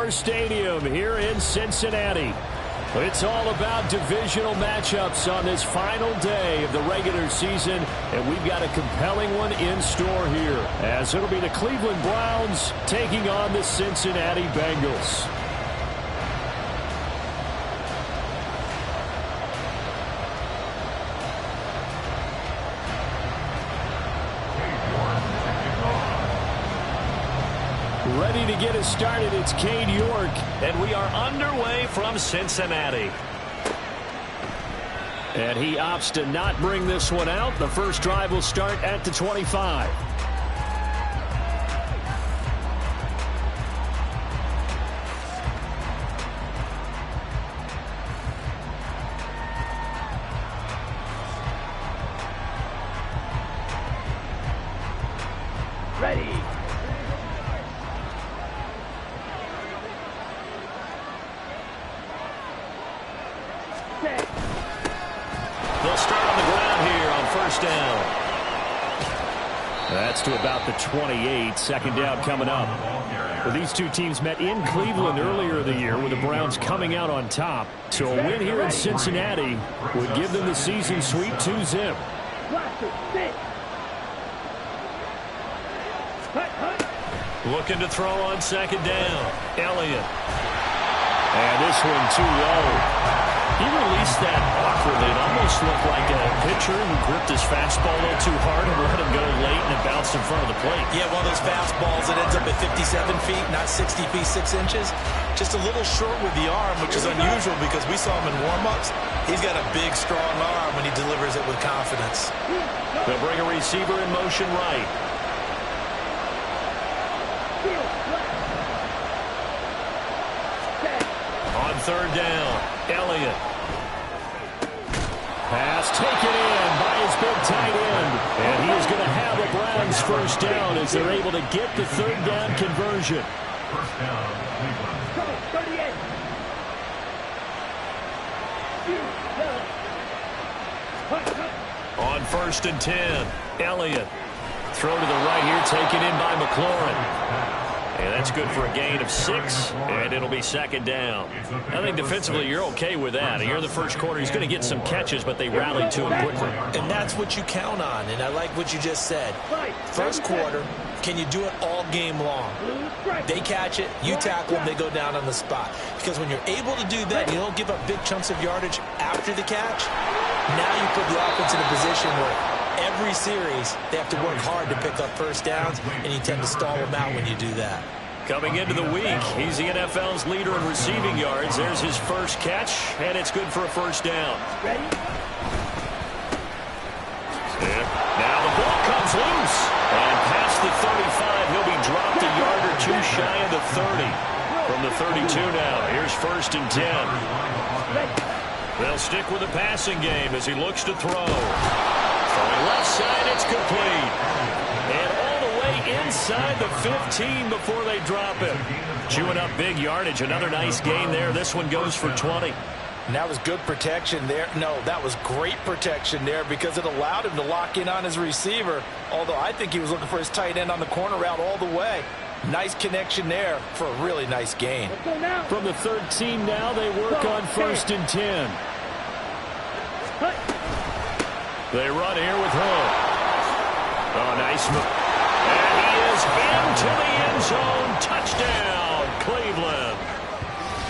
M24 Stadium here in Cincinnati. It's all about divisional matchups on this final day of the regular season, and we've got a compelling one in store here, as it'll be the Cleveland Browns taking on the Cincinnati Bengals. Ready to get us started, it's Cade York. And we are underway from Cincinnati. And he opts to not bring this one out. The first drive will start at the 25. Ready. They'll start on the ground here on first down. That's to about the 28. Second down coming up. Well, these two teams met in Cleveland earlier in the year with the Browns coming out on top. So a win here in Cincinnati would give them the season sweep 2-zip. Looking to throw on second down. Elliott. And this one too low. He released that awkwardly. It almost looked like a pitcher who gripped his fastball a little too hard and let him go late, and it bounced in front of the plate. Yeah, one of those fastballs that ends up at 57 feet, not 60 feet, 6 inches. Just a little short with the arm, which is unusual because we saw him in warm-ups. He's got a big, strong arm when he delivers it with confidence. They'll bring a receiver in motion right. On third down, Elliott. Pass taken in by his big tight end. And he is going to have the Browns first down as they're able to get the third down conversion. First down, Cleveland. 38. On first and 10, Elliott. Throw to the right here, taken in by McLaurin. And that's good for a gain of 6, and it'll be second down. I think defensively you're okay with that. Here in the first quarter, he's going to get some catches, but they rallied to him quickly. And that's what you count on, and I like what you just said. First quarter, can you do it all game long? They catch it, you tackle them, they go down on the spot. Because when you're able to do that, you don't give up big chunks of yardage after the catch. Now you put the offense in a position where every series, they have to work hard to pick up first downs, and you tend to stall them out when you do that. Coming into the week, he's the NFL's leader in receiving yards. There's his first catch, and it's good for a first down. Ready? Now the ball comes loose. And past the 35, he'll be dropped a yard or two shy of the 30. From the 32 now, here's first and 10. They'll stick with the passing game as he looks to throw. Throwing left side, it's complete. And all the way inside the 15 before they drop him. Chewing up big yardage. Another nice gain there. This one goes for 20. And that was good protection there. No, that was great protection there because it allowed him to lock in on his receiver. Although I think he was looking for his tight end on the corner route all the way. Nice connection there for a really nice gain. From the 13 now, they work on first and 10. They run here with Hill. Oh, nice move. And he is into the end zone. Touchdown, Cleveland.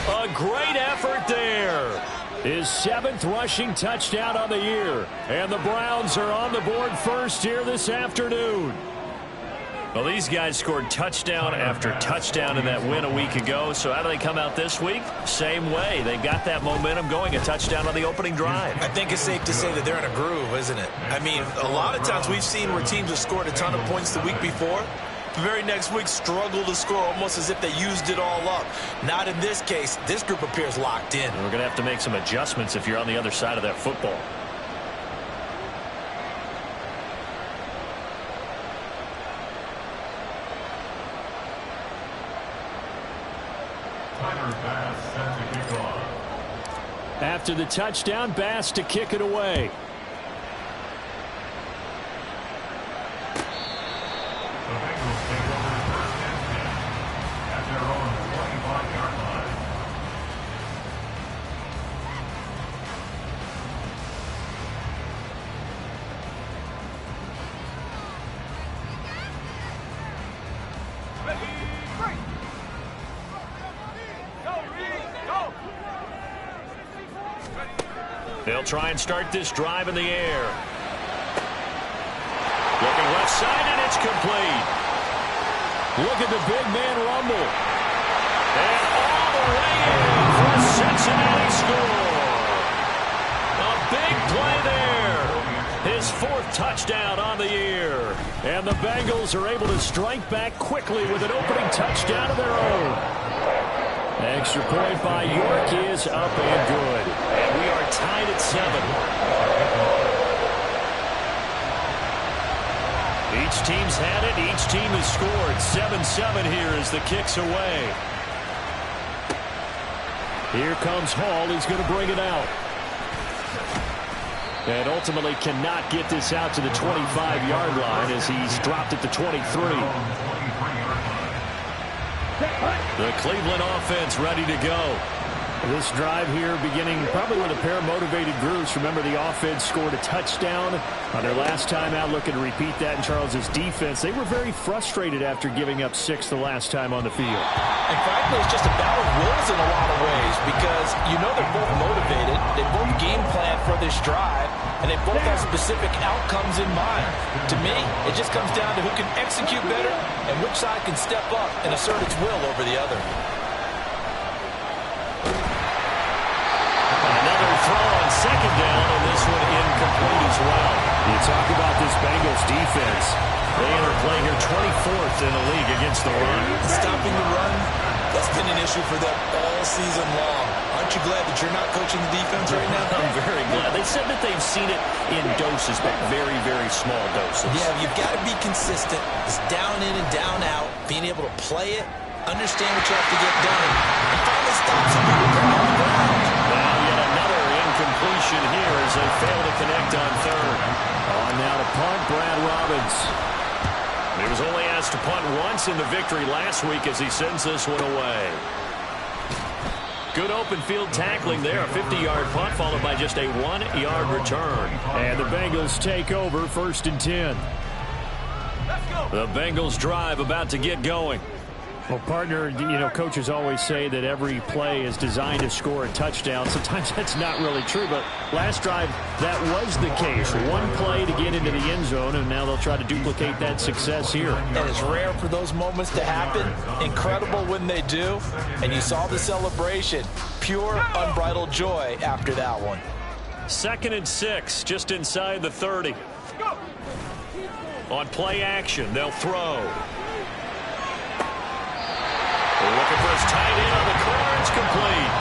A great effort there. His 7th rushing touchdown on the year. And the Browns are on the board first here this afternoon. Well, these guys scored touchdown after touchdown in that win a week ago. So how do they come out this week? Same way. They got that momentum going, a touchdown on the opening drive. I think it's safe to say that they're in a groove, isn't it? I mean, a lot of times we've seen where teams have scored a ton of points the week before. The very next week struggle to score almost as if they used it all up. Not in this case. This group appears locked in. We're going to have to make some adjustments if you're on the other side of that football. After the touchdown, Bass to kick it away. The Bengals take over first and 10 at their own 25-yard They'll try and start this drive in the air. Looking left side, and it's complete. Look at the big man rumble. And all the way in for a Cincinnati score. A big play there. His 4th touchdown on the year. And the Bengals are able to strike back quickly with an opening touchdown of their own. Extra point by York is up and good. And we are tied at 7. Each team's had it. Each team has scored. 7-7 here as the kick's away. Here comes Hall. He's going to bring it out. And ultimately cannot get this out to the 25-yard line as he's dropped at the 23. The Cleveland offense ready to go. This drive here beginning probably with a pair of motivated groups. Remember, the offense scored a touchdown on their last time out, looking to repeat that in Charles's defense. They were very frustrated after giving up 6 the last time on the field. And frankly, it's just a battle of wills in a lot of ways because you know they're both motivated. They both game plan for this drive, and they both have specific outcomes in mind. To me, it just comes down to who can execute better and which side can step up and assert its will over the other. Throw on second down, and this one incomplete as well. You talk about this Bengals defense. They enter play here 24th in the league against the run. Stopping the run, that's been an issue for them all season long. Aren't you glad that you're not coaching the defense right now? I'm very glad. They said that they've seen it in doses, but very, very small doses. Yeah, you've got to be consistent. It's down in and down out, being able to play it, understand what you have to get done, and finally stop some people coming on the ground. Now yet another incompletion here as they fail to connect on third. On now to punt, Brad Robbins. He was only asked to punt once in the victory last week as he sends this one away. Good open field tackling there. A 50-yard punt followed by just a 1-yard return. And the Bengals take over 1st and 10. The Bengals drive about to get going. Well, partner, you know, coaches always say that every play is designed to score a touchdown. Sometimes that's not really true, but last drive, that was the case. One play to get into the end zone, and now they'll try to duplicate that success here. And it's rare for those moments to happen. Incredible when they do. And you saw the celebration. Pure, unbridled joy after that one. 2nd and 6, just inside the 30. On play action, they'll throw. They're looking for his tight end on the corner. It's complete.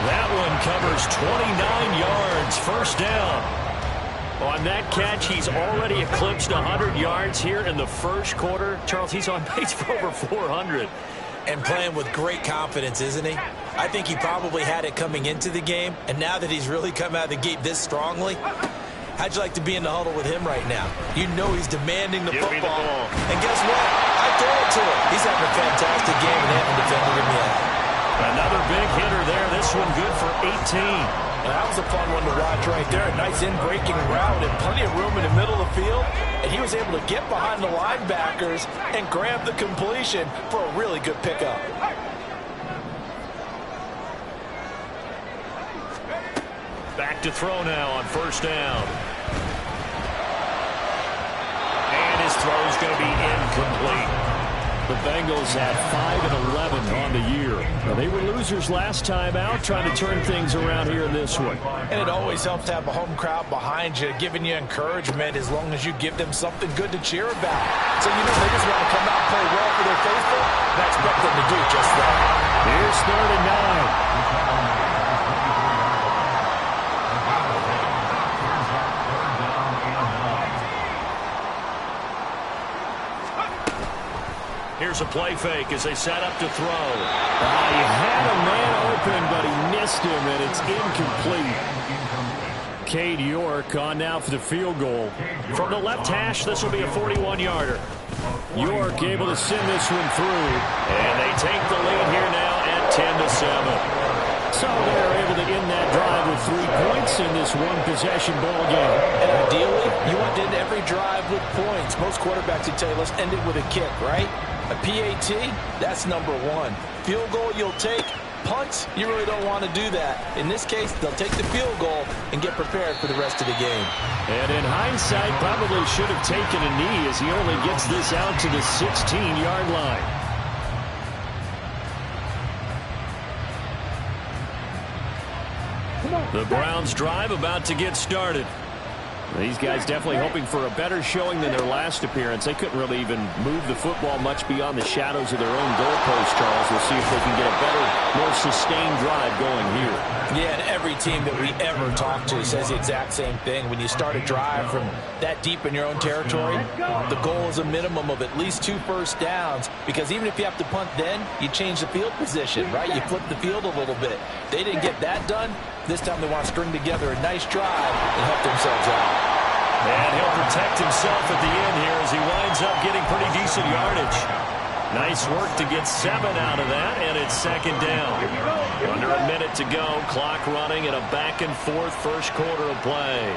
That one covers 29 yards. 1st down. On that catch, he's already eclipsed 100 yards here in the 1st quarter. Charles, he's on pace for over 400. And playing with great confidence, isn't he? I think he probably had it coming into the game. And now that he's really come out of the gate this strongly, how'd you like to be in the huddle with him right now? You know he's demanding the football. Give me the ball. And guess what? I throw it to him. He's having a fantastic game and they haven't defended him yet. Another big hitter there. This one good for 18. And that was a fun one to watch right there. A nice in-breaking route and plenty of room in the middle of the field. And he was able to get behind the linebackers and grab the completion for a really good pickup. Back to throw now on 1st down. And his throw is going to be incomplete. The Bengals had 5-11 on the year. Now, they were losers last time out, trying to turn things around here in this one. And it always helps to have a home crowd behind you, giving you encouragement as long as you give them something good to cheer about. So, you know, they just want to come out and play well for their faithful, and I expect them to do just that. Here's 3rd and 9. Here's a play fake as they set up to throw. He had a man open, but he missed him, and it's incomplete. Cade York on now for the field goal. From the left hash, this will be a 41-yarder. York able to send this one through. And they take the lead here now at 10-7. So they're able to end that drive with 3 points in this one-possession ball game. And ideally, you want to end every drive with points. Most quarterbacks would tell you, let's end it with a kick, right? A PAT, that's number 1. Field goal you'll take, Punts, you really don't want to do that. In this case, they'll take the field goal and get prepared for the rest of the game. And in hindsight, probably should have taken a knee as he only gets this out to the 16-yard line. The Browns drive about to get started. These guys definitely hoping for a better showing than their last appearance. They couldn't really even move the football much beyond the shadows of their own goalpost, Charles. We'll see if they can get a better, more sustained drive going here. Yeah, and every team that we ever talk to says the exact same thing. When you start a drive from that deep in your own territory, the goal is a minimum of at least 2 first downs, because even if you have to punt then, you change the field position, right? You flip the field a little bit. They didn't get that done. This time they want to string together a nice drive and help themselves out. And he'll protect himself at the end here as he winds up getting pretty decent yardage. Nice work to get 7 out of that, and it's second down. Under a minute to go, clock running, and a back-and-forth first quarter of play.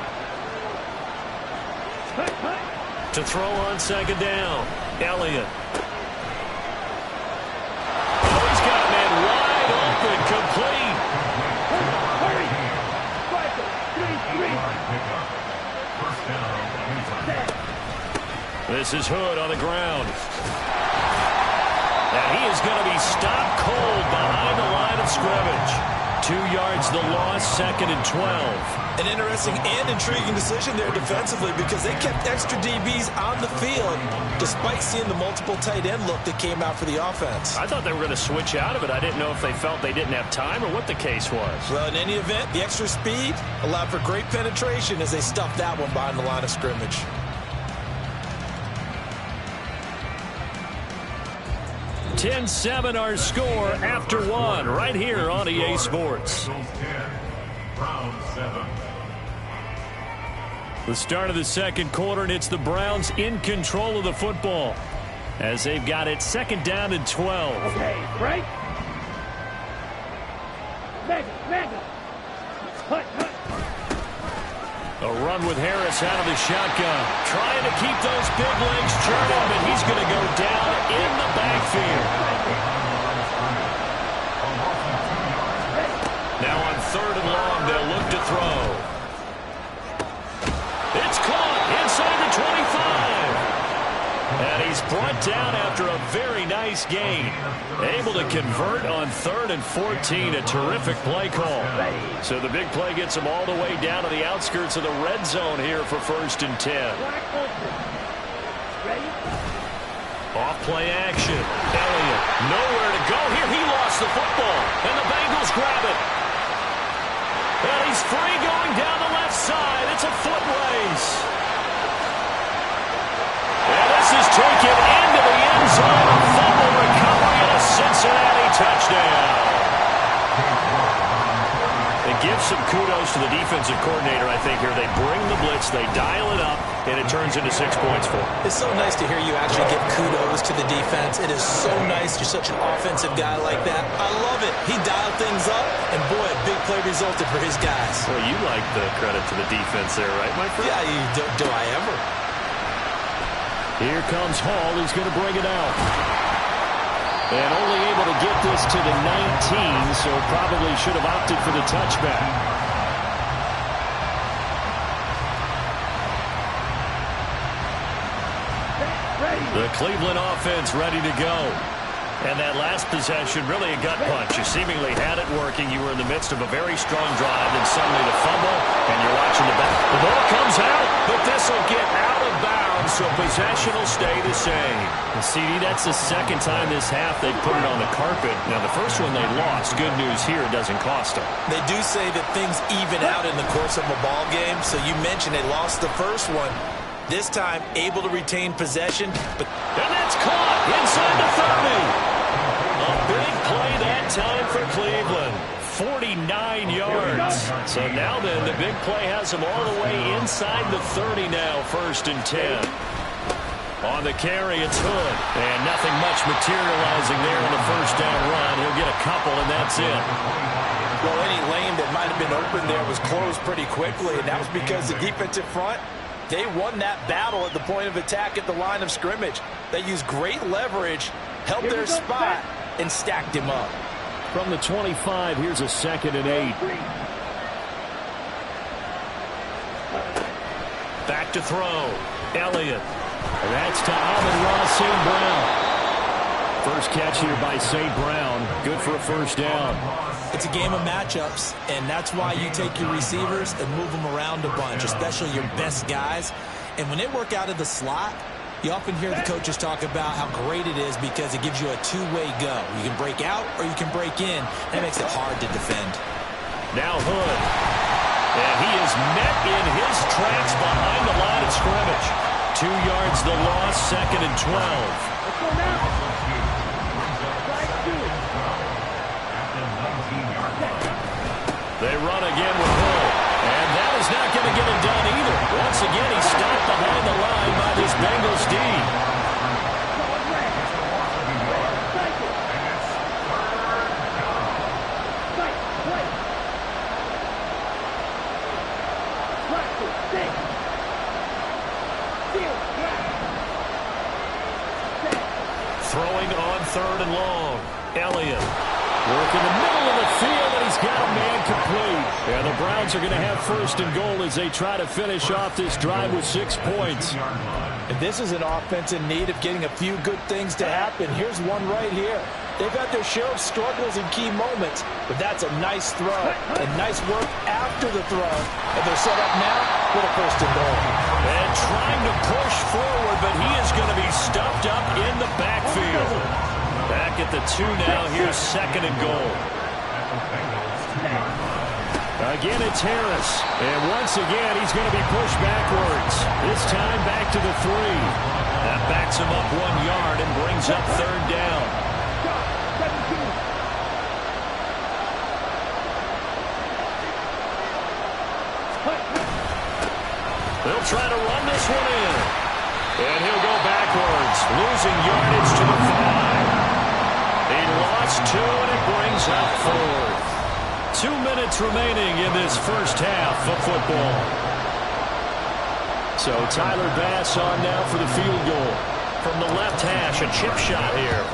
To throw on second down, Elliott. Oh, he's got a man wide open, complete. This is Hood on the ground. And he is going to be stopped cold behind the line of scrimmage. 2 yards the loss, second and 12. An interesting and intriguing decision there defensively, because they kept extra DBs on the field despite seeing the multiple tight end look that came out for the offense. I thought they were going to switch out of it. I didn't know if they felt they didn't have time or what the case was. Well, in any event, the extra speed allowed for great penetration as they stuffed that one behind the line of scrimmage. 10-7 our score after 1 right here on EA Sports. The start of the second quarter, and it's the Browns in control of the football as they've got it second down and 12. Okay, right? Mega. A run with Harris out of the shotgun. Trying to keep those big legs churning, but he's going to go down in the backfield. Now on third and long, they'll look to throw. It's caught inside the 25. And he's brought down after a very nice gain. Able to convert on 3rd and 14. A terrific play call. So the big play gets him all the way down to the outskirts of the red zone here for 1st and 10. Off play action. Elliott nowhere to go here. He lost the football. And the Bengals grab it. And he's free going down the left side. It's a foot race. And this is taken into the end zone. A fumble recovery and a Cincinnati touchdown. They give some kudos to the defensive coordinator, I think, here. They bring the blitz, they dial it up, and it turns into 6 points for them. It's so nice to hear you actually give kudos to the defense. It is so nice. You're such an offensive guy like that. I love it. He dialed things up, and boy, a big play resulted for his guys. Well, you like the credit to the defense there, right, my friend? Yeah, do I ever? Here comes Hall. He's going to bring it out. And only able to get this to the 19, so probably should have opted for the touchback. The Cleveland offense ready to go. And that last possession, really a gut punch. You seemingly had it working. You were in the midst of a very strong drive, and suddenly the fumble, and you're watching the back. The ball comes out, but this will get out of bounds, so possession will stay the same. And CD, that's the second time this half they put it on the carpet. Now, the first one they lost. Good news here, it doesn't cost them. They do say that things even out in the course of a ball game, so you mentioned they lost the first one. This time, able to retain possession. And that's caught inside the 30. A big play that time for Cleveland. 49 yards. So now then, the big play has them all the way inside the 30 now, 1st and 10. On the carry, it's Hood. And nothing much materializing there on the first down run. He'll get a couple, and that's it. Well, any lane that might have been open there was closed pretty quickly, and that was because the defensive front, they won that battle at the point of attack at the line of scrimmage. They used great leverage, held their spot, and stacked him up. From the 25, here's a 2nd and 8. Back to throw. Elliott. And that's to Amon-Ra St. Brown. First catch here by St. Brown. Good for a first down. It's a game of matchups, and that's why you take your receivers and move them around a bunch, especially your best guys. And when they work out of the slot, you often hear the coaches talk about how great it is because it gives you a two-way go. You can break out or you can break in. That makes it hard to defend. Now Hood. And he is met in his tracks behind the line of scrimmage. 2 yards the loss, 2nd and 12. Let's go now. They run again with Hood. And that is not going to get it done either. Once again, he's stopped behind the line by this Bengals D. Throwing on 3rd and long. Elliott. Work in the middle of the field, and he's got a man complete. And the Browns are going to have 1st and goal as they try to finish off this drive with 6 points. And this is an offense in need of getting a few good things to happen. Here's one right here. They've had their share of struggles in key moments, but that's a nice throw and nice work after the throw. And they're set up now with a 1st and goal. And trying to push forward, but he is going to be stuffed up in the backfield. Back at the 2 now. Here's 2nd and goal. Again, it's Harris. And once again, he's going to be pushed backwards. This time back to the 3. That backs him up 1 yard and brings up 3rd down. They'll try to run this one in. And he'll go backwards, losing yardage to the 5. He lost 2, and it brings up 4th. 2 minutes remaining in this first half of football. So Tyler Bass on now for the field goal. From the left hash, a chip shot here.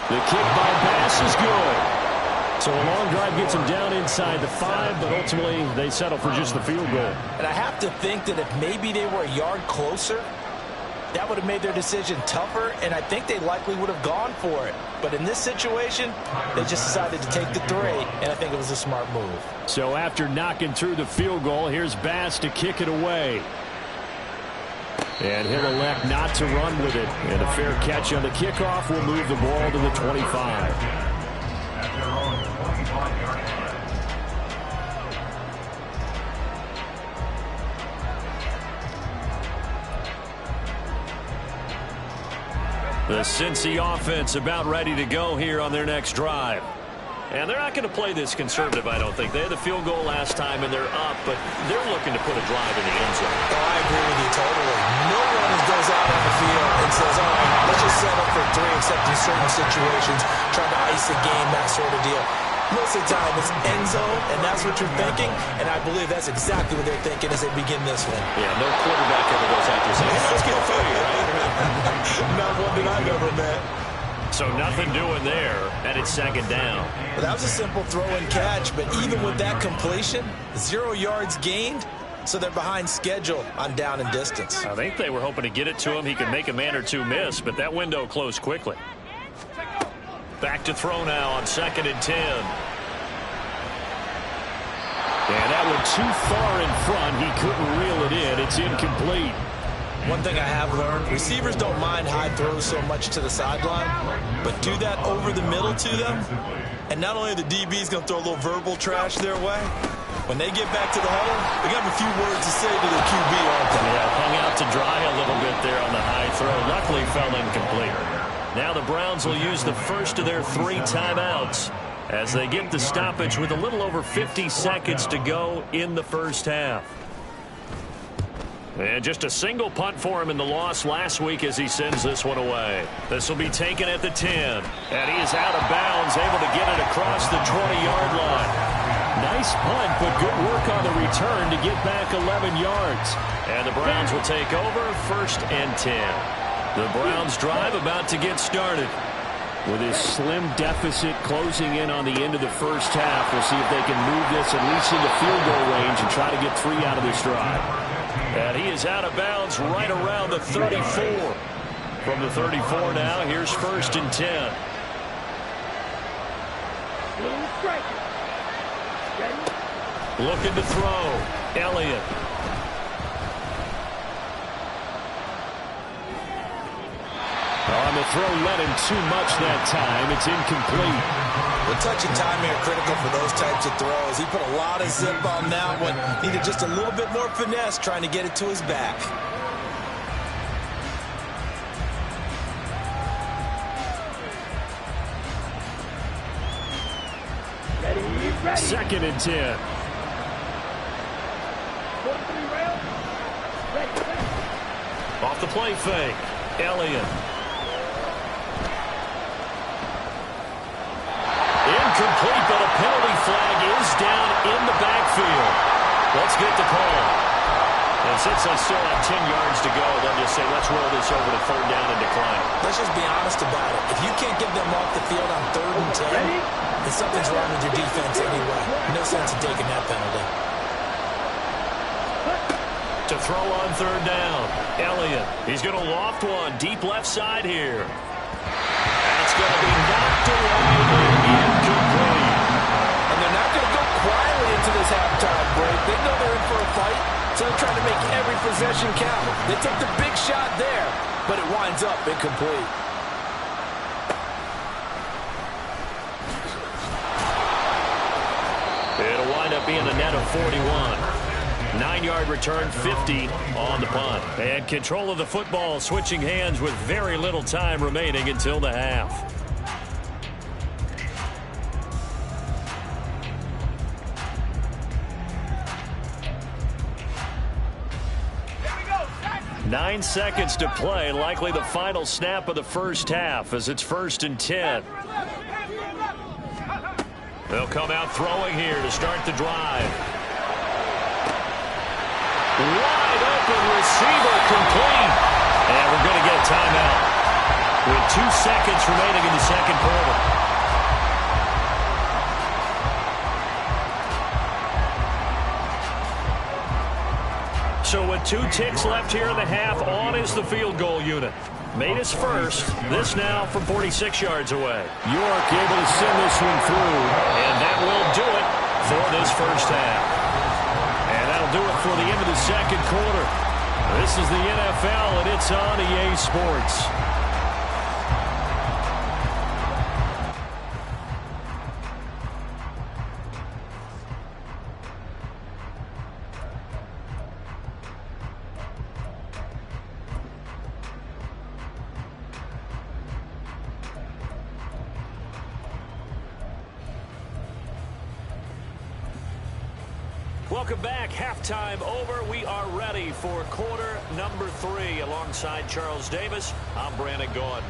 The kick by Bass is good. So a long drive gets him down inside the 5, but ultimately they settle for just the field goal. And I have to think that if maybe they were a yard closer, that would have made their decision tougher, and I think they likely would have gone for it. But in this situation, they just decided to take the 3, and I think it was a smart move. So after knocking through the field goal, here's Bass to kick it away. And he'll elect not to run with it. And a fair catch on the kickoff will move the ball to the 25. The Cincy offense about ready to go here on their next drive. And they're not going to play this conservative, I don't think. They had the field goal last time, and they're up, but they're looking to put a drive in the end zone. Oh, I agree with you totally. No one goes out on the field and says, all right, let's just settle for 3, except in certain situations, trying to ice a game, that sort of deal. Most of the time, it's end zone, and that's what you're thinking, and I believe that's exactly what they're thinking as they begin this one. Yeah, no quarterback ever goes out there saying, let's get 30, right? Not one that I've ever met. So nothing doing there, and it's 2nd down. Well, that was a simple throw and catch, but even with that completion, 0 yards gained, so they're behind schedule on down and distance. I think they were hoping to get it to him. He could make a man or 2 miss, but that window closed quickly. Back to throw now on 2nd and 10. And that one too far in front. He couldn't reel it in. It's incomplete. One thing I have learned, receivers don't mind high throws so much to the sideline, but do that over the middle to them, and not only are the DBs going to throw a little verbal trash their way, when they get back to the huddle, they got a few words to say to their QB, aren't they? Yeah, hung out to dry a little bit there on the high throw. Luckily fell incomplete. Now the Browns will use the first of their 3 timeouts as they get the stoppage with a little over 50 seconds to go in the first half. And just a single punt for him in the loss last week as he sends this one away. This will be taken at the 10. And he is out of bounds, able to get it across the 20-yard line. Nice punt, but good work on the return to get back 11 yards. And the Browns will take over 1st and 10. The Browns drive about to get started. With his slim deficit closing in on the end of the first half, we'll see if they can move this at least into field goal range and try to get 3 out of this drive. And he is out of bounds right around the 34. From the 34 now, here's 1st and 10. Looking to throw. Elliott. On the throw, led him too much that time. It's incomplete. The touch and time here critical for those types of throws. He put a lot of zip on that one. Needed just a little bit more finesse trying to get it to his back. Ready. 2nd and 10. Off the play fake. Elliott. Incomplete, but a penalty flag is down in the backfield. Let's get the call. And since they still have 10 yards to go, they'll just say, let's roll this over to 3rd down and decline. Let's just be honest about it. If you can't get them off the field on 3rd and 10, then something's wrong with your defense anyway. No sense in taking that penalty. To throw on 3rd down. Elliott. He's going to loft one deep left side here. That's going to be knocked away and incomplete. And they're not going to go quietly into this halftime break. They know they're in for a fight, so they're trying to make every possession count. They took the big shot there, but it winds up incomplete. It'll wind up being a net of 41. 9-yard return, 50 on the punt. And control of the football switching hands with very little time remaining until the half. Nine seconds to play, likely the final snap of the first half as it's 1st and 10. They'll come out throwing here to start the drive. Wide open receiver complete. And we're going to get a timeout with 2 seconds remaining in the 2nd quarter. So with 2 ticks left here in the half, on is the field goal unit. Made his first. This now from 46 yards away. York able to send this one through. And that will do it for this first half. And that'll do it for the end of the 2nd quarter. This is the NFL, and it's on EA Sports. Welcome back. Halftime over. We are ready for quarter number 3. Alongside Charles Davis, I'm Brandon Gordon.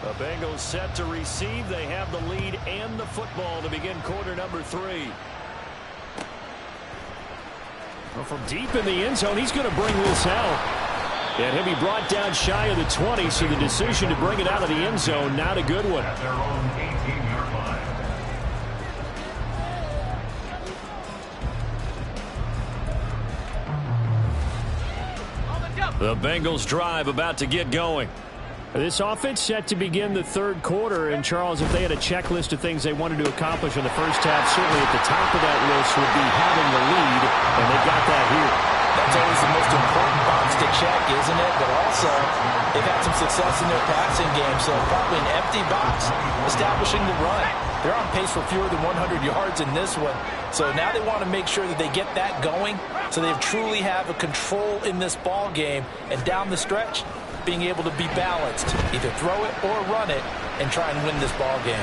The Bengals set to receive. They have the lead and the football to begin quarter number 3. Well, from deep in the end zone, he's going to bring this out. And he'll be brought down shy of the 20, so the decision to bring it out of the end zone, not a good one. At their own 18-yard line. The Bengals drive about to get going. This offense set to begin the 3rd quarter, and Charles, if they had a checklist of things they wanted to accomplish in the first half, certainly at the top of that list would be having the lead, and they got that here. That's always the most important box to check, isn't it? But also, they've had some success in their passing game, so probably an empty box establishing the run. They're on pace for fewer than 100 yards in this one, so now they want to make sure that they get that going so they truly have a control in this ball game, and down the stretch, being able to be balanced, either throw it or run it, and try and win this ball game.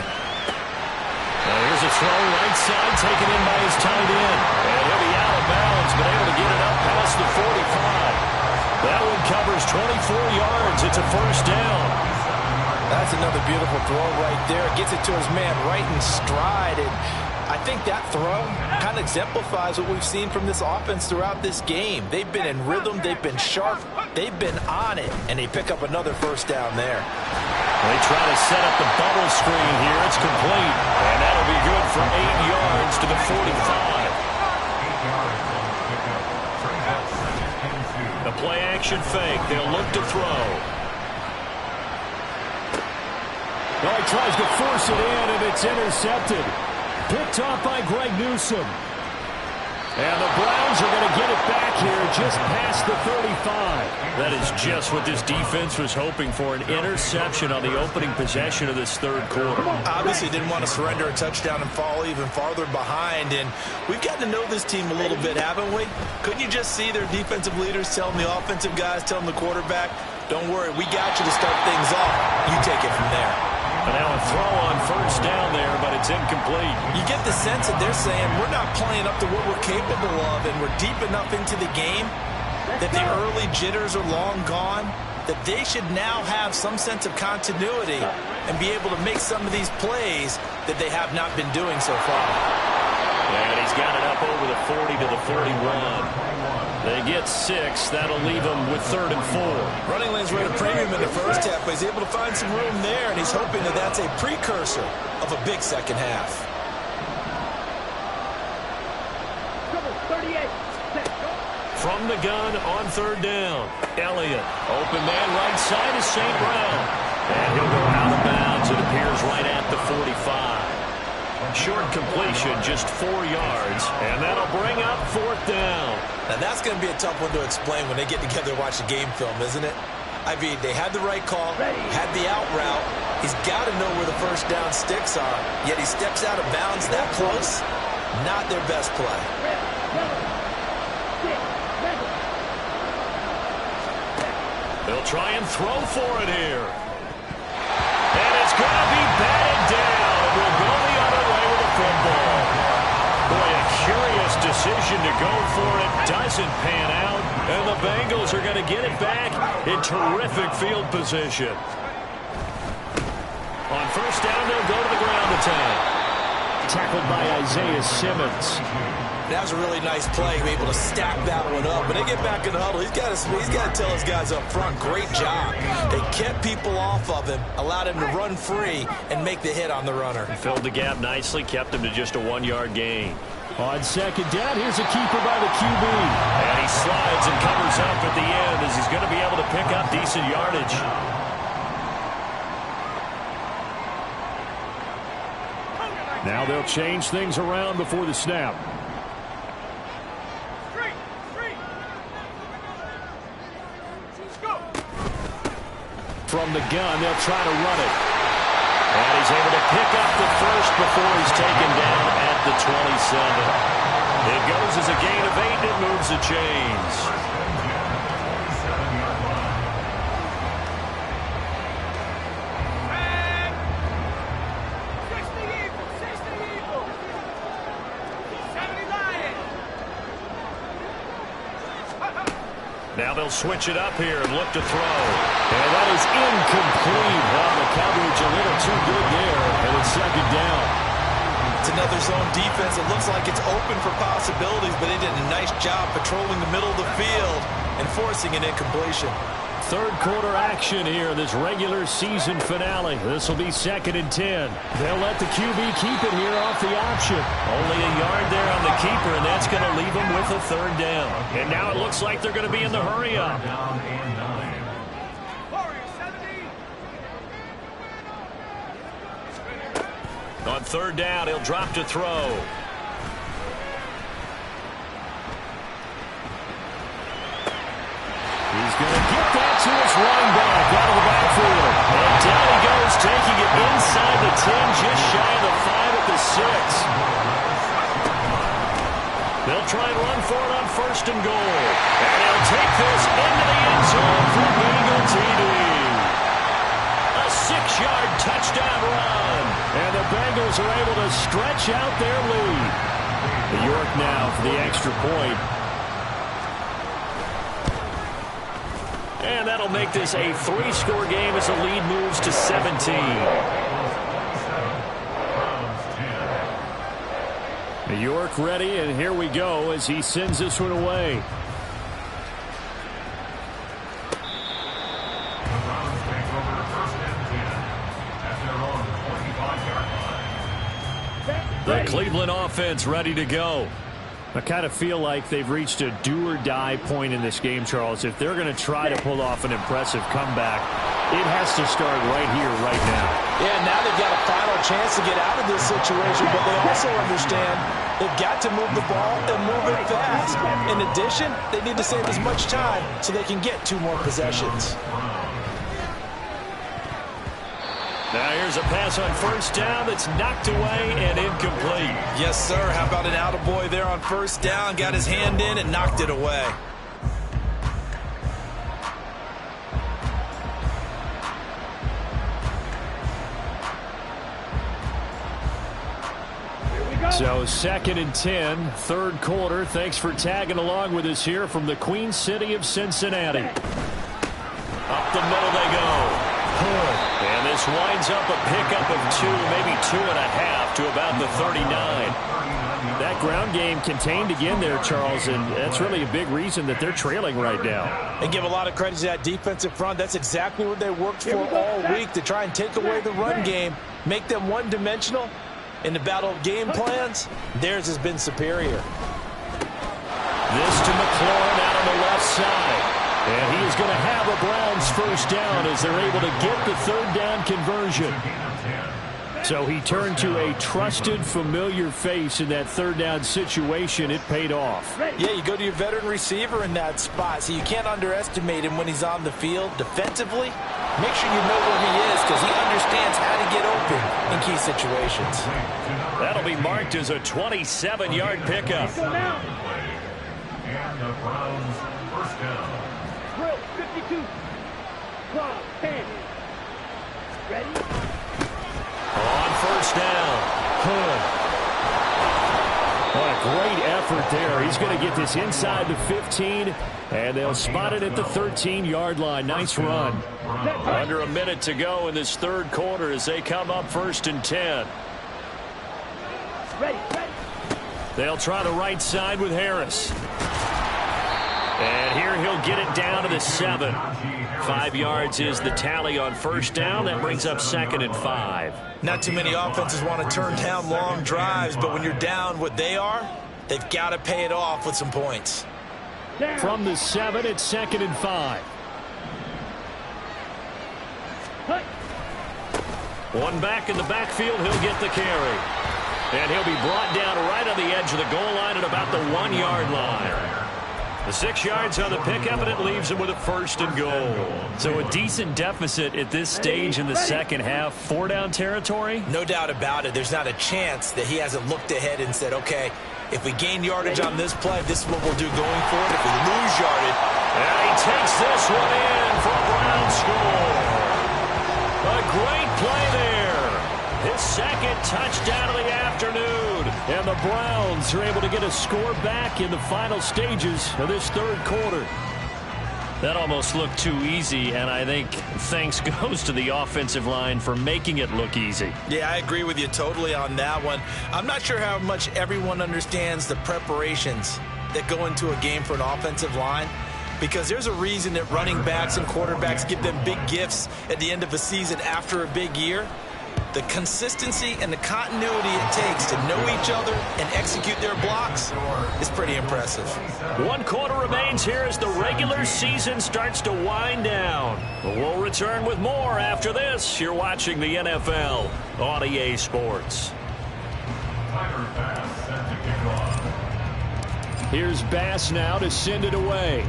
Here's a throw right side, taken in by his tight end. And he'll be out of bounds, but able to get it up past the 45. That one covers 24 yards. It's a first down. That's another beautiful throw right there. Gets it to his man right in stride. And I think that throw kind of exemplifies what we've seen from this offense throughout this game. They've been in rhythm. They've been sharp. They've been on it. And they pick up another first down there. They try to set up the bubble screen here. It's complete. And that'll be good for 8 yards to the 45. The play-action fake. They'll look to throw. Well, he tries to force it in, and it's intercepted. Picked off by Greg Newsome. And the Browns are going to get it back here just past the 35. That is just what this defense was hoping for, an interception on the opening possession of this third quarter. Obviously didn't want to surrender a touchdown and fall even farther behind. And we've gotten to know this team a little bit, haven't we? Couldn't you just see their defensive leaders telling the offensive guys, telling the quarterback, don't worry, we got you to start things off. You take it from there. And now a throw on first down there, but it's incomplete. You get the sense that they're saying we're not playing up to what we're capable of, and we're deep enough into the game that the early jitters are long gone, that they should now have some sense of continuity and be able to make some of these plays that they have not been doing so far. And he's got it up over the 40 to the 41. They get 6. That'll leave them with 3rd and 4. Running lanes were at a premium in the first half, but he's able to find some room there, and he's hoping that that's a precursor of a big second half. From the gun on 3rd down. Elliott. Open man right side is St. Brown. And he'll go out of bounds. It appears right at the 45. Short completion, just 4 yards. And that'll bring up 4th down. Now that's going to be a tough one to explain when they get together and watch the game film, isn't it? I mean, they had the right call, had the out route. He's got to know where the first down sticks are, yet he steps out of bounds that close. Not their best play. They'll try and throw for it here. And it's going to be batted down. We'll go the other way with the football. Boy, a curious decision to go for it. Doesn't pan out. And the Bengals are going to get it back in terrific field position. On first down, they'll go to the ground attack. Tackled by Isaiah Simmons. That was a really nice play, able to stack that one up. When they get back in the huddle, he's got to tell his guys up front, great job. They kept people off of him, allowed him to run free, and make the hit on the runner. Filled the gap nicely, kept him to just a 1-yard gain. On 2nd down, here's a keeper by the QB. And he slides and covers up at the end as he's going to be able to pick up decent yardage. Now they'll change things around before the snap. From the gun, they'll try to run it. And he's able to pick up the first before he's taken down at the 27. It goes as a gain of 8, and it moves the chains. Now they'll switch it up here and look to throw. And that is incomplete. Well, the coverage a little too good there, and it's 2nd down. It's another zone defense. It looks like it's open for possibilities, but they did a nice job patrolling the middle of the field and forcing an incompletion. 3rd quarter action here in this regular season finale. This will be 2nd and 10. They'll let the QB keep it here off the option. Only a yard there on the keeper, and that's going to leave them with a 3rd down. And now it looks like they're going to be in the hurry-up. On 3rd down, he'll drop to throw. He's going to get that to his running back out of the backfield. And down he goes, taking it inside the 10, just shy of the 5 at the 6. They'll try and run for it on 1st and goal. And he'll take this into the end zone for Bengal TD. A 6-yard touchdown run. And the Bengals are able to stretch out their lead. York now for the extra point. And that'll make this a 3-score game as the lead moves to 17. York ready, and here we go as he sends this one away. The Cleveland offense ready to go. I kind of feel like they've reached a do-or-die point in this game, Charles. If they're going to try to pull off an impressive comeback, it has to start right here, right now. Yeah, now they've got a final chance to get out of this situation, but they also understand they've got to move the ball and move it fast. In addition, they need to save as much time so they can get 2 more possessions. Now here's a pass on first down that's knocked away and incomplete. Yes, sir. How about an attaboy there on first down? Got his hand in and knocked it away. So 2nd and 10, third quarter. Thanks for tagging along with us here from the Queen City of Cincinnati. Up the middle they go. And this winds up a pickup of 2, maybe 2.5 to about the 39. That ground game contained again there, Charles, and that's really a big reason that they're trailing right now. And give a lot of credit to that defensive front. That's exactly what they worked for all week, to try and take away the run game, make them one-dimensional. In the battle of game plans, theirs has been superior. This to McLaurin out on the left side. And he is going to have a Browns first down as they're able to get the 3rd down conversion. So he turned to a trusted, familiar face in that 3rd down situation. It paid off. Yeah, you go to your veteran receiver in that spot, so you can't underestimate him when he's on the field defensively. Make sure you know where he is because he understands how to get open in key situations. That'll be marked as a 27-yard pickup. And the Browns first down. 52. 10. Ready? On first down. What a great effort there. He's going to get this inside the 15, and they'll spot it at the 13-yard line. Nice run. Under a minute to go in this third quarter as they come up 1st and 10. Ready. They'll try the right side with Harris. And here he'll get it down to the 7. 5 yards is the tally on first down. That brings up 2nd and 5. Not too many offenses want to turn down long drives, but when you're down what they are, they've got to pay it off with some points. From the 7, it's 2nd and 5. One back in the backfield, he'll get the carry. And he'll be brought down right on the edge of the goal line at about the 1-yard line. The 6 yards on the pickup, and it leaves him with a 1st and goal. So a decent deficit at this stage in the second half. 4-down territory? No doubt about it. There's not a chance that he hasn't looked ahead and said, okay, if we gain yardage on this play, this is what we'll do going forward. If we lose yardage. And he takes this one in for a Brown score. A great play there. His 2nd touchdown of the afternoon. And the Browns are able to get a score back in the final stages of this third quarter. That almost looked too easy, and I think thanks goes to the offensive line for making it look easy. Yeah, I agree with you totally on that one. I'm not sure how much everyone understands the preparations that go into a game for an offensive line, because there's a reason that running backs and quarterbacks give them big gifts at the end of a season after a big year. The consistency and the continuity it takes to know each other and execute their blocks is pretty impressive. 1 quarter remains here as the regular season starts to wind down. We'll return with more after this. You're watching the NFL on EA Sports. Here's Bass now to send it away.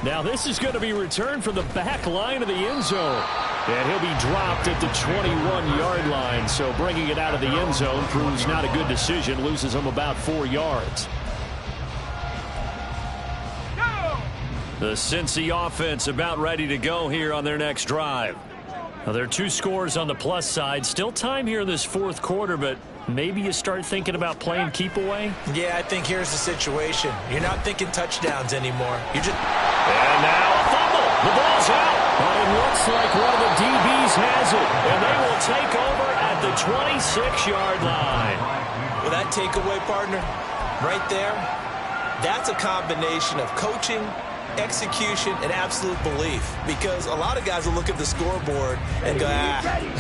Now this is going to be returned from the back line of the end zone. And he'll be dropped at the 21-yard line. So bringing it out of the end zone proves not a good decision. Loses him about 4 yards. The Cincy offense about ready to go here on their next drive. Well, there are 2 scores on the plus side. Still time here in this fourth quarter, but maybe you start thinking about playing keep away? Yeah, I think here's the situation. You're not thinking touchdowns anymore. You're just... And now a fumble. The ball's out. But it looks like one of the DBs has it. And they will take over at the 26-yard line. Well, that takeaway, partner, right there, that's a combination of coaching, execution, and absolute belief. Because a lot of guys will look at the scoreboard and go,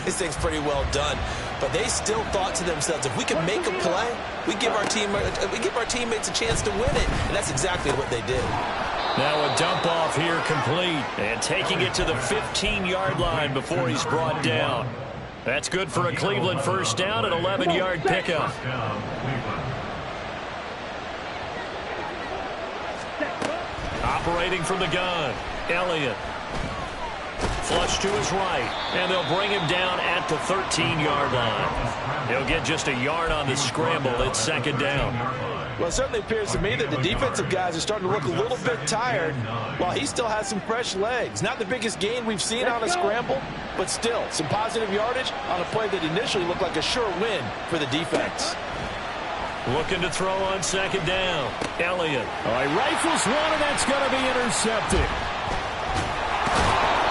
this thing's pretty well done. But they still thought to themselves, if we can make a play, we give our teammates a chance to win it. And that's exactly what they did. Now a dump off here complete. And taking it to the 15-yard line before he's brought down. That's good for a Cleveland first down, an 11-yard pickup. Operating from the gun, Elliott. Flush to his right, and they'll bring him down at the 13-yard line. He'll get just a yard on the scramble. It's second down. Well, it certainly appears to me that the defensive guys are starting to look a little bit tired while he still has some fresh legs. Not the biggest gain we've seen on a scramble, but still some positive yardage on a play that initially looked like a sure win for the defense. Looking to throw on second down. Elliott. All right, rifles one, and that's going to be intercepted.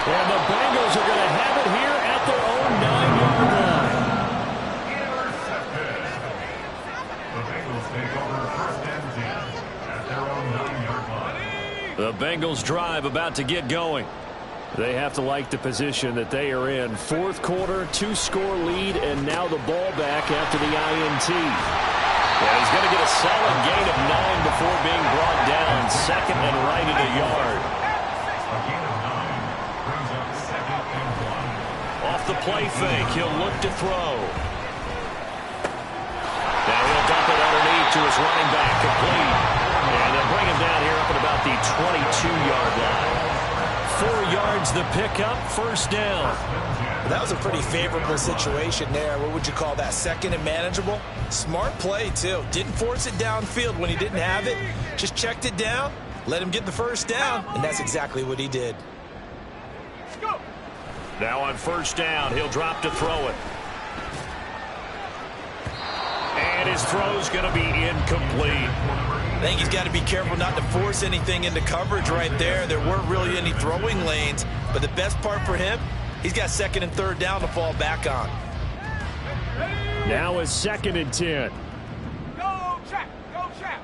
And the Bengals are going to have it here at their own 9-yard line. Intercepted. The Bengals take over first and 10 at their own 9-yard line. The Bengals drive about to get going. They have to like the position that they are in. Fourth quarter, 2-score lead, and now the ball back after the INT. Yeah, he's going to get a solid gain of 9 before being brought down. Second and right at a yard. A gain of 9 brings up second and 1. Off the play fake, he'll look to throw. Now he'll dump it underneath to his running back, complete. And they'll bring him down here up at about the 22-yard line. 4 yards the pickup, first down. That was a pretty favorable situation there. What would you call that? Second and manageable? Smart play, too. Didn't force it downfield when he didn't have it. Just checked it down, let him get the first down, and that's exactly what he did. Now on first down, he'll drop to throw it. And his throw's going to be incomplete. I think he's got to be careful not to force anything into coverage right there. There weren't really any throwing lanes, but the best part for him, he's got second and third down to fall back on. Now is second and 10. Go, Chap! Go, Chap!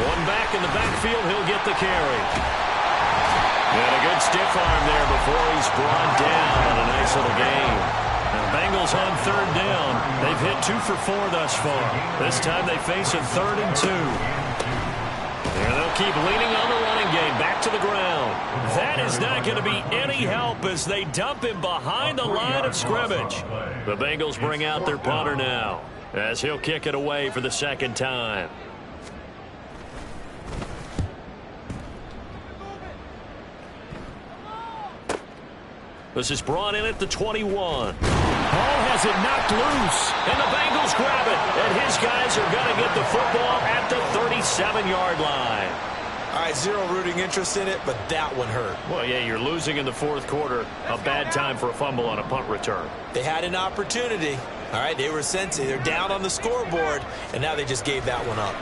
One back in the backfield, he'll get the carry. And a good stiff arm there before he's brought down on a nice little game. Now, Bengals on third down. They've hit 2 for 4 thus far. This time they face a 3rd and 2. And they'll keep leaning on the running game back to the ground. That is not going to be any help as they dump him behind the line of scrimmage. The Bengals bring out their punter now as he'll kick it away for the second time. This is brought in at the 21. Ball has it knocked loose, and the Bengals grab it. And his guys are going to get the football at the 37-yard line. All right, zero rooting interest in it, but that one hurt. Well, yeah, you're losing in the fourth quarter. A bad time for a fumble on a punt return. They had an opportunity. All right, they were sensing. They're down on the scoreboard, and now they just gave that one up.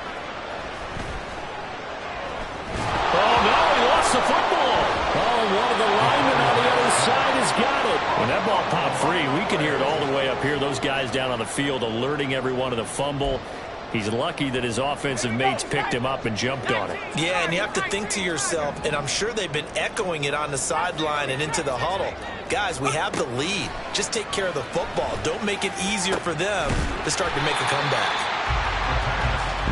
Oh, no, he lost the football. Oh, one of the linemen on the other side has got it. When that ball popped free, we can hear it all the way up here. Those guys down on the field alerting everyone of the fumble. He's lucky that his offensive mates picked him up and jumped on it. Yeah, and you have to think to yourself, and I'm sure they've been echoing it on the sideline and into the huddle. Guys, we have the lead. Just take care of the football. Don't make it easier for them to start to make a comeback.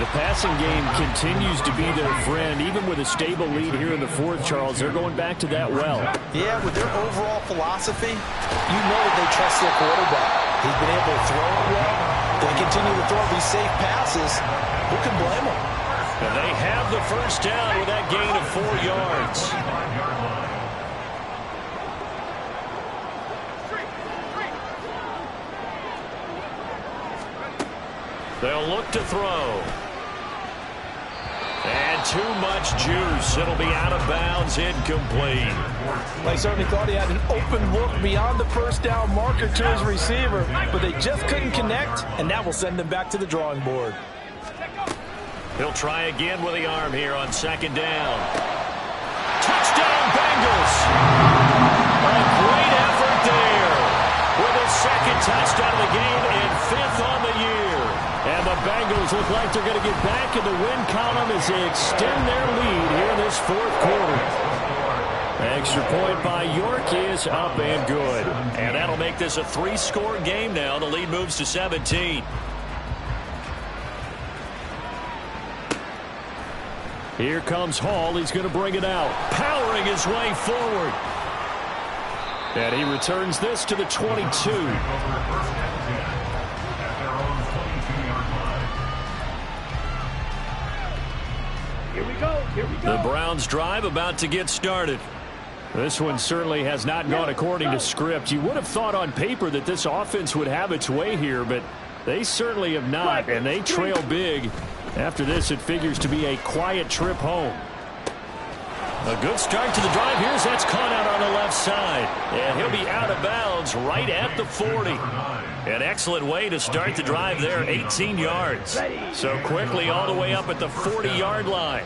The passing game continues to be their friend. Even with a stable lead here in the fourth, Charles, they're going back to that well. Yeah, with their overall philosophy, you know that they trust their quarterback. He's been able to throw it well. They continue to throw these safe passes. Who can blame them? And they have the first down with that gain of 4 yards. They'll look to throw. And too much juice. It'll be out of bounds, incomplete. They certainly thought he had an open look beyond the first down marker to his receiver, but they just couldn't connect, and that will send them back to the drawing board. He'll try again with the arm here on second down. Touchdown, Bengals! A great effort there with his second touchdown of the game and 5th on the year. And the Bengals look like they're going to get back in the win column as they extend their lead here in this 4th quarter. Extra point by York is up and good. And that'll make this a 3-score game now. The lead moves to 17. Here comes Hall. He's going to bring it out. Powering his way forward. And he returns this to the 22. The Browns drive about to get started. This one certainly has not gone according to script. You would have thought on paper that this offense would have its way here, but they certainly have not, and they trail big. After this, it figures to be a quiet trip home. A good start to the drive. Here's that's caught out on the left side, and he'll be out of bounds right at the 40. An excellent way to start the drive there, 18 yards. So quickly all the way up at the 40-yard line.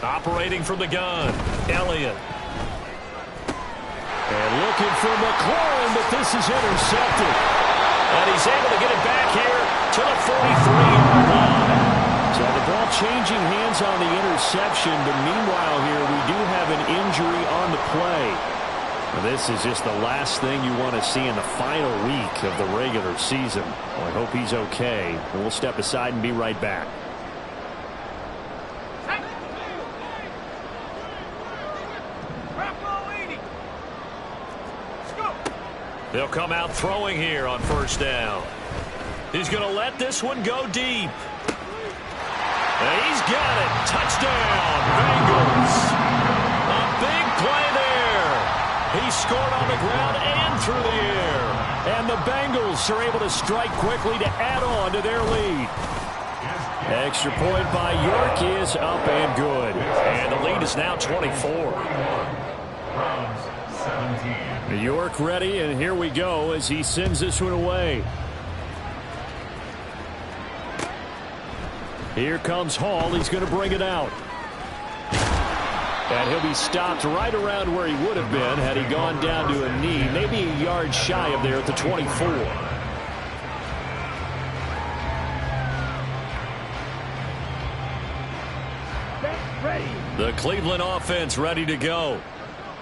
Operating from the gun, Elliott. And looking for McLaurin, but this is intercepted. And he's able to get it back here to the 43-yard line. So the ball changing hands on the interception, but meanwhile here we do have an injury on the play. Now, this is just the last thing you want to see in the final week of the regular season. Well, I hope he's okay. And we'll step aside and be right back. They'll come out throwing here on first down. He's going to let this one go deep. And he's got it. Touchdown, Bengals. A big play there. He scored on the ground and through the air. And the Bengals are able to strike quickly to add on to their lead. Extra point by York is up and good. And the lead is now 24. York ready, and here we go as he sends this one away. Here comes Hall. He's going to bring it out. And he'll be stopped right around where he would have been had he gone down to a knee, maybe a yard shy of there at the 24. The Cleveland offense ready to go.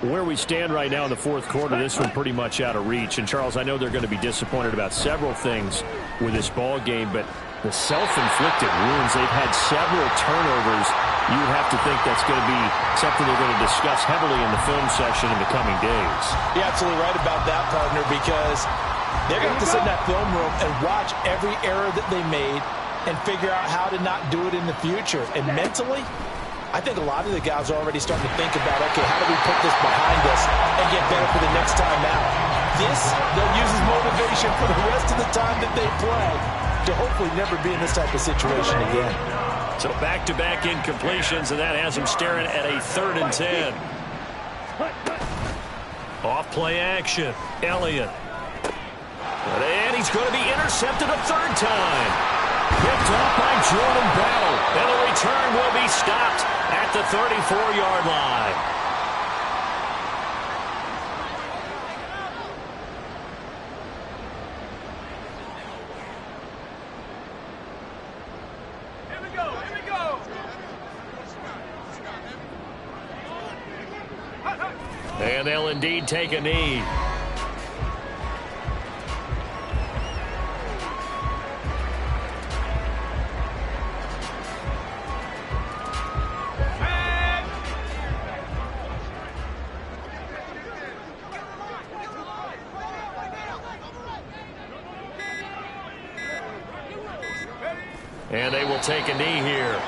Where we stand right now in the 4th quarter, this one pretty much out of reach. And, Charles, I know they're going to be disappointed about several things with this ball game, but the self-inflicted wounds, they've had several turnovers. You would have to think that's going to be something they're going to discuss heavily in the film session in the coming days. You're absolutely right about that, partner, because they're going to have to sit in that film room and watch every error that they made and figure out how to not do it in the future. And mentally, I think a lot of the guys are already starting to think about, okay, how do we put this behind us and get better for the next time out? This, they'll use as motivation for the rest of the time that they play to hopefully never be in this type of situation again. So back-to-back incompletions, and that has him staring at a 3rd and 10. Off-play action, Elliott. And he's going to be intercepted a 3rd time. Picked off by Jordan Battle. And the return will be stopped at the 34-yard line. And they'll indeed take a knee. And they will take a knee here.